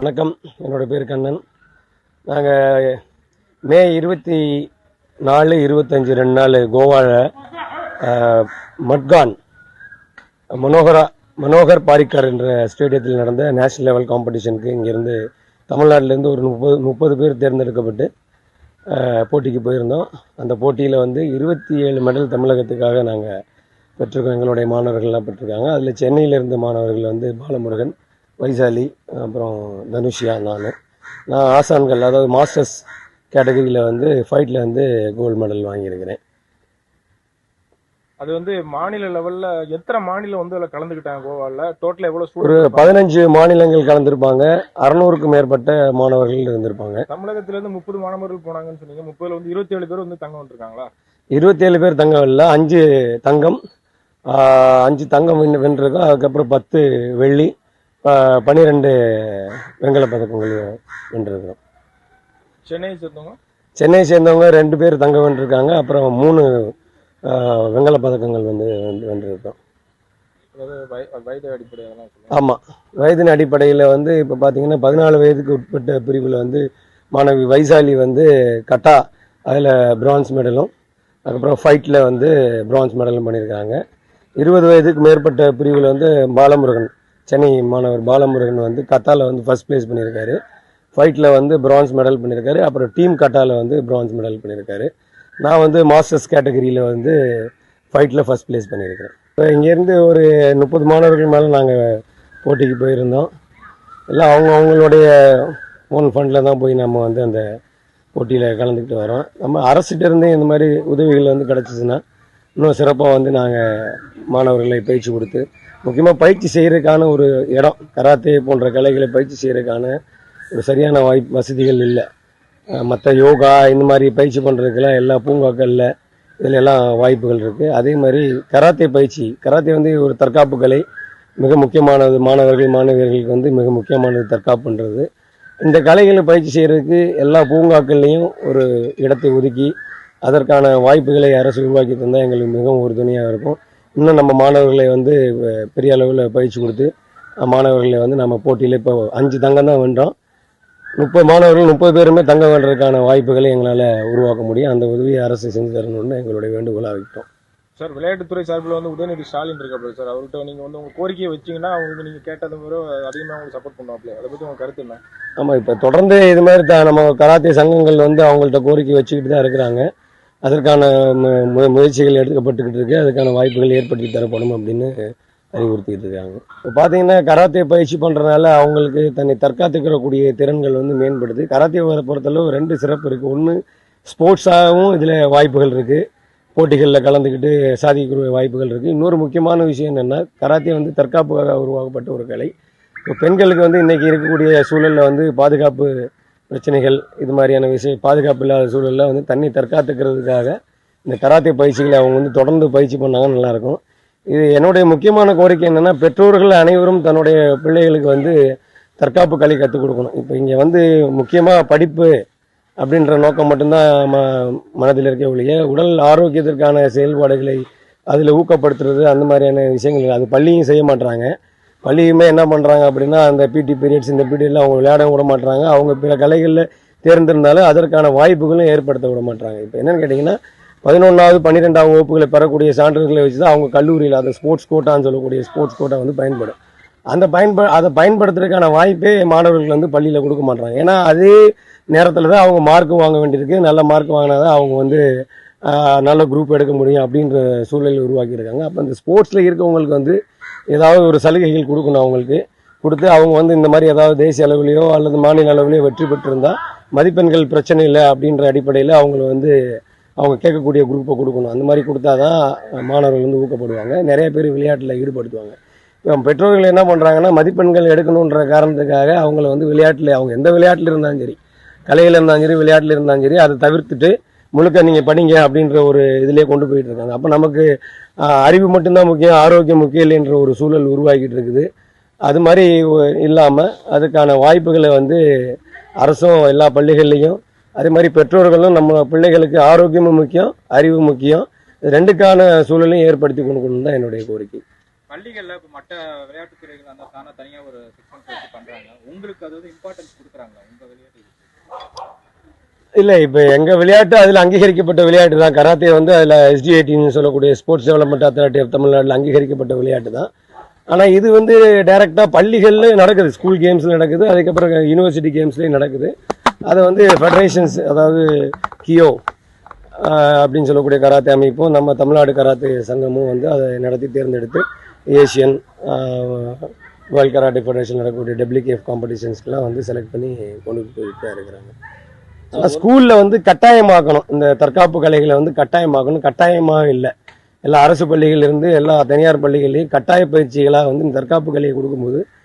வணக்கம், என்னோட பேர் கண்ணன். நாங்கள் மே 24, 25 2 நாள் கோவாவில் மட்கான் மனோகர் பாரிக்கர் என்ற ஸ்டேடியத்தில் நடந்த நேஷனல் லெவல் காம்படிஷனுக்கு இங்கேருந்து தமிழ்நாட்டிலேருந்து ஒரு 30 பேர் தேர்ந்தெடுக்கப்பட்டு போட்டிக்கு போயிருந்தோம். அந்த போட்டியில் 27 மெடல் தமிழகத்துக்காக நாங்கள் பெற்றிருக்கோம். எங்களுடைய மாணவர்கள்லாம் பெற்றிருக்காங்க. அதில் சென்னையில் இருந்த மாணவர்கள் பாலமுருகன், வைசாலி, அப்புறம் தனுஷியா, நான் ஆசான்கள், அதாவது மாஸ்டர்ஸ் கேட்டகரியில் ஃபைட்டில் கோல்டு மெடல் வாங்கியிருக்கிறேன். அது மாநில லெவலில் எத்தனை மாநிலம் அதில் கலந்துக்கிட்டாங்க? கோவாவில் டோட்டல் எவ்வளோ? ஒரு 15 மாநிலங்கள் கலந்துருப்பாங்க. 600க்கும் மேற்பட்ட மாணவர்கள் இருந்திருப்பாங்க. தமிழகத்திலேருந்து 30 மாணவர்கள் போனாங்கன்னு சொன்னீங்க. 30ல் 27 பேர் தங்கம் வந்துருக்காங்களா? 27 பேர் தங்கம் இல்லை, 5 தங்கம், 5 தங்கம் வென்றிருக்கோம். அதுக்கப்புறம் 10 வெள்ளி, 12 வெங்கல பதக்கங்கள் வென்றிருக்கிறோம். சென்னையை சேர்ந்தவங்க 2 பேர் தங்கம் வென்றிருக்காங்க. அப்புறம் 3 வெங்கல பதக்கங்கள் வென்றிருக்கோம். ஆமாம், வயதின் அடிப்படையில் இப்போ பார்த்தீங்கன்னா 14 வயதுக்கு உட்பட்ட பிரிவில் மாணவி வைசாலி கட்டா அதில் பிரான்ஸ் மெடலும், அதுக்கப்புறம் ஃபைட்டில் பிரான்ஸ் மெடலும் பண்ணியிருக்காங்க. 20 வயதுக்கு மேற்பட்ட பிரிவில் பாலமுருகன், சென்னை மாணவர் பாலமுருகன் கட்டாவில் ஃபர்ஸ்ட் பிளேஸ் பண்ணியிருக்காரு. ஃபைட்டில் பிரான்ஸ் மெடல் பண்ணியிருக்காரு. அப்புறம் டீம் கட்டாவில் பிரான்ஸ் மெடல் பண்ணியிருக்காரு. நான் மாஸ்டர்ஸ் கேட்டகரியில் ஃபைட்டில் ஃபர்ஸ்ட் பிளேஸ் பண்ணியிருக்கிறேன். இப்போ இங்கேருந்து ஒரு 30 மாணவர்கள் மேலே நாங்கள் போட்டிக்கு போயிருந்தோம். எல்லாம் அவங்களுடைய ஓன் ஃபண்டில் தான் போய் நம்ம அந்த போட்டியில் கலந்துக்கிட்டு வரோம். நம்ம அரசிட்டேருந்து இந்த மாதிரி உதவிகள் கிடச்சிச்சின்னா இன்னும் சிறப்பாக நாங்கள் மாணவர்களை பயிற்சி கொடுத்து, முக்கியமாக பயிற்சி செய்கிறதுக்கான ஒரு இடம், கராத்தே போன்ற கலைகளை பயிற்சி செய்கிறதுக்கான ஒரு சரியான வசதிகள் இல்லை. மற்ற யோகா இந்த மாதிரி பயிற்சி பண்ணுறதுக்கெல்லாம் எல்லா பூங்காக்களில் இதில் எல்லாம் வாய்ப்புகள் இருக்குது. அதே மாதிரி கராத்தே பயிற்சி, கராத்தே ஒரு தற்காப்பு கலை, மிக முக்கியமானது. மாணவர்கள் மாணவியர்களுக்கு மிக முக்கியமானது தற்காப்பு பண்ணுறது. இந்த கலைகளை பயிற்சி செய்கிறதுக்கு எல்லா பூங்காக்கள்லேயும் ஒரு இடத்தை ஒதுக்கி அதற்கான வாய்ப்புகளை அரசு உருவாக்கி தந்தால் எங்களுக்கு மிகவும் உறுதுணையாக இருக்கும். இன்னும் நம்ம மாணவர்களை பெரிய அளவில் பயிற்சி கொடுத்து மாணவர்களை நம்ம போட்டியில் இப்போ 5 தங்கம் தான் வென்றோம். 30 மாணவர்கள் 30 பேருமே தங்கம் வென்றதுக்கான வாய்ப்புகளை எங்களால் உருவாக்க முடியும். அந்த உதவியை அரசு செஞ்சு தரணும்னு எங்களுடைய வேண்டுகோளாக வைக்கிட்டோம். சார், விளையாட்டுத்துறை சார்பில் உதயநிதி ஸ்டாலின் இருக்காரு சார், அவர்கிட்ட நீங்கள் உங்கள் கோரிக்கையை வச்சிங்கன்னா அவங்களுக்கு நீங்கள் கேட்டது மாதிரி அதிகமாக உங்களுக்கு சப்போர்ட் பண்ணுவாப்லையே, அதை பற்றி உங்கள் கருத்து என்ன? ஆமாம், இப்போ தொடர்ந்து இது மாதிரி நம்ம கராத்தே சங்கங்கள் அவங்கள்ட்ட கோரிக்கை வச்சுக்கிட்டு தான் இருக்கிறாங்க. அதற்கான முயற்சிகள் எடுக்கப்பட்டுக்கிட்டு இருக்கு. அதுக்கான வாய்ப்புகள் ஏற்படுத்தி தரப்படும் அப்படின்னு அறிவுறுத்திட்டு இருக்காங்க. இப்போ பார்த்தீங்கன்னா கராத்தே பயிற்சி பண்ணுறதுனால அவங்களுக்கு தன்னை தற்காத்துக்கிறக்கூடிய திறன்கள் மேம்படுது. கராத்தே பொறுத்தளவு 2 சிறப்பு இருக்குது. ஒன்று, ஸ்போர்ட்ஸாகவும் இதில் வாய்ப்புகள் இருக்குது, போட்டிகளில் கலந்துக்கிட்டு சாதிக்கக்கூடிய வாய்ப்புகள் இருக்குது. இன்னொரு முக்கியமான விஷயம் என்னென்னா, கராத்தே தற்காப்புக்காக உருவாக்கப்பட்ட ஒரு கலை. இப்போ பெண்களுக்கு இன்றைக்கி இருக்கக்கூடிய சூழலில் பாதுகாப்பு பிரச்சனைகள், இது மாதிரியான விஷயம், பாதுகாப்பு இல்லாத சூழலில் தண்ணி தற்காத்துக்கிறதுக்காக இந்த கராத்தே பயிற்சிகளை அவங்க தொடர்ந்து பயிற்சி பண்ணாங்கன்னா நல்லாயிருக்கும். இது என்னுடைய முக்கியமான கோரிக்கை என்னென்னா, பெற்றோர்கள் அனைவரும் தன்னுடைய பிள்ளைகளுக்கு தற்காப்பு கலை கற்றுக் கொடுக்கணும். இப்போ இங்கே முக்கியமாக படிப்பு அப்படின்ற நோக்கம் மட்டும்தான் மனதில் இருக்க ஒழிய, உடல் ஆரோக்கியத்திற்கான செயல்பாடுகளை அதில் ஊக்கப்படுத்துறது, அந்த மாதிரியான விஷயங்கள் அது பள்ளியும் செய்ய மாட்டுறாங்க. பள்ளியுமே என்ன பண்ணுறாங்க அப்படின்னா, அந்த பிடி பீரியட்ஸ், இந்த பீரியடில் அவங்க விளையாட விட மாட்டுறாங்க. அவங்க பிற கலைகளில் தேர்ந்திருந்தாலும் அதற்கான வாய்ப்புகளும் ஏற்படுத்த விட மாட்டுறாங்க. இப்போ என்னென்னு கேட்டிங்கன்னா, 11வது 12ஆம் வகுப்புகளை பெறக்கூடிய சான்றிதழ்களை வச்சு தான் அவங்க கல்லூரியில் அந்த ஸ்போர்ட்ஸ் கோட்டான்னு சொல்லக்கூடிய ஸ்போர்ட்ஸ் கோட்டா பயன்படும். அதை பயன்படுத்துறதுக்கான வாய்ப்பே மாணவர்கள் பள்ளியில் கொடுக்க மாட்டாங்க. ஏன்னா அதே நேரத்தில் தான் அவங்க மார்க் வாங்க வேண்டியிருக்கு. நல்ல மார்க் வாங்கினா தான் அவங்க நல்ல குரூப் எடுக்க முடியும் அப்படின்ற சூழலை உருவாக்கியிருக்காங்க. அப்போ இந்த ஸ்போர்ட்ஸில் இருக்கவங்களுக்கு ஏதாவது ஒரு சலுகைகள் கொடுக்கணும். அவங்களுக்கு கொடுத்து அவங்க இந்த மாதிரி ஏதாவது தேசிய அளவிலையோ அல்லது மாநில அளவிலையோ வெற்றி பெற்றிருந்தால் மதிப்பெண்கள் பிரச்சனை இல்லை அப்படின்ற அடிப்படையில் அவங்கள அவங்க கேட்கக்கூடிய குரூப்பை கொடுக்கணும். அந்த மாதிரி கொடுத்தா தான் மாணவர்கள் ஊக்கப்படுவாங்க. நிறைய பேர் விளையாட்டில் ஈடுபடுத்துவாங்க. இப்போ பெற்றோர்கள் என்ன பண்ணுறாங்கன்னா, மதிப்பெண்கள் எடுக்கணுன்ற காரணத்துக்காக அவங்கள விளையாட்டில், அவங்க எந்த விளையாட்டில் இருந்தாலும் சரி, கலையில் இருந்தாலும் சரி, விளையாட்டில் இருந்தாலும் சரி, அதை தவிர்த்துட்டு முழுக்க நீங்கள் படிங்க அப்படின்ற ஒரு இதிலே கொண்டு போயிட்டு இருக்காங்க. அப்போ நமக்கு அறிவு மட்டும்தான் முக்கியம், ஆரோக்கியம் முக்கியம் இல்லைன்ற ஒரு சூழல் உருவாக்கிட்டு இருக்குது. அது மாதிரி இல்லாமல் அதுக்கான வாய்ப்புகளை அரசும் எல்லா பள்ளிகள்லையும், அதே மாதிரி பெற்றோர்களும் நம்ம பிள்ளைகளுக்கு ஆரோக்கியமும் முக்கியம், அறிவு முக்கியம், 2க்கான சூழலையும் ஏற்படுத்தி கொடுக்கணும் தான் என்னுடைய கோரிக்கை. பள்ளிகள்ல இப்ப மற்ற விளையாட்டு துறைகள் அந்த தானே தனியா ஒரு செக்ஷன் வச்சு பண்றாங்க. உங்களுக்கு அது வந்து இம்பார்ட்டன்ஸ் கொடுக்குறாங்களா உங்க விளையாட்டு? இல்லை, இப்போ எங்கள் விளையாட்டு அதில் அங்கீகரிக்கப்பட்ட விளையாட்டு தான். கராத்தே வந்து அதில் SDITன்னு சொல்லக்கூடிய ஸ்போர்ட்ஸ் டெவலப்மெண்ட் அத்தாரிட்டி ஆஃப் தமிழ்நாட்டில் அங்கீகரிக்கப்பட்ட விளையாட்டு தான். ஆனால் இது வந்து டைரெக்டாக பள்ளிகளில் நடக்குது, ஸ்கூல் கேம்ஸில் நடக்குது, அதுக்கப்புறம் யூனிவர்சிட்டி கேம்ஸ்லேயும் நடக்குது. அதை வந்து ஃபெடரேஷன்ஸ், அதாவது கியோ அப்படின்னு சொல்லக்கூடிய கராத்தே அமைப்பும் நம்ம தமிழ்நாடு கராத்தே சங்கமும் வந்து அதை நடத்தி தேர்ந்தெடுத்து ஏஷியன் வேர்ல்ட் கராட்டே ஃபெடரேஷன் நடக்கக்கூடிய WKF காம்படிஷன்ஸ்க்கெலாம் வந்து செலக்ட் பண்ணி கொண்டு போயிட்டு தான் இருக்கிறாங்க. ஆனால் ஸ்கூலில் வந்து கட்டாயமாக்கணும், இந்த தற்காப்பு கலைகளை வந்து கட்டாயமாக்கணும். கட்டாயமாக இல்லை, எல்லா அரசு பள்ளிகள் இருந்து எல்லா தனியார் பள்ளிகள்லையும் கட்டாய பயிற்சிகளாக வந்து இந்த தற்காப்பு கலையை கொடுக்கும்போது